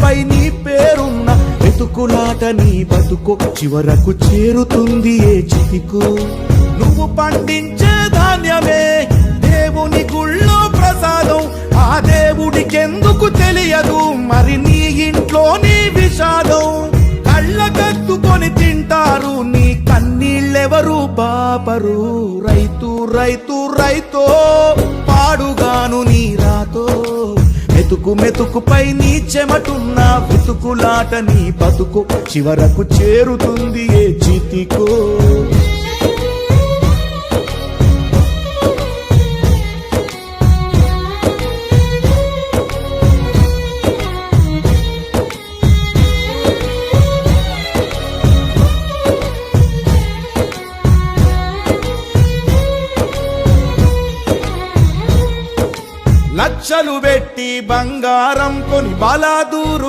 మెతుకుపై నీ పేరున్న వెతుకులాట నీ బతుకు చివరకు చేరుతుంది ఏ చితికు. నువ్వు పండించే ధాన్యమే దేవుని గుళ్ళో ప్రసాదం, ఆ దేవుడికెందుకు తెలియదు మరి నీ ఇంట్లో నీ విషాదం. కళ్ళకత్తుకొని తింటారు నీ కన్నీళ్ళెవరు పాపరు. రైతు రైతు రైతో పాడుగాను నీ రాతో, మెతుకు మెతుకుపై నీ చెమటున్న వెతుకులాట నీ బతుకు చివరకు చేరుతుంది ఏ చితికో. లక్షలు పెట్టి బంగారం కొని బలాదూరు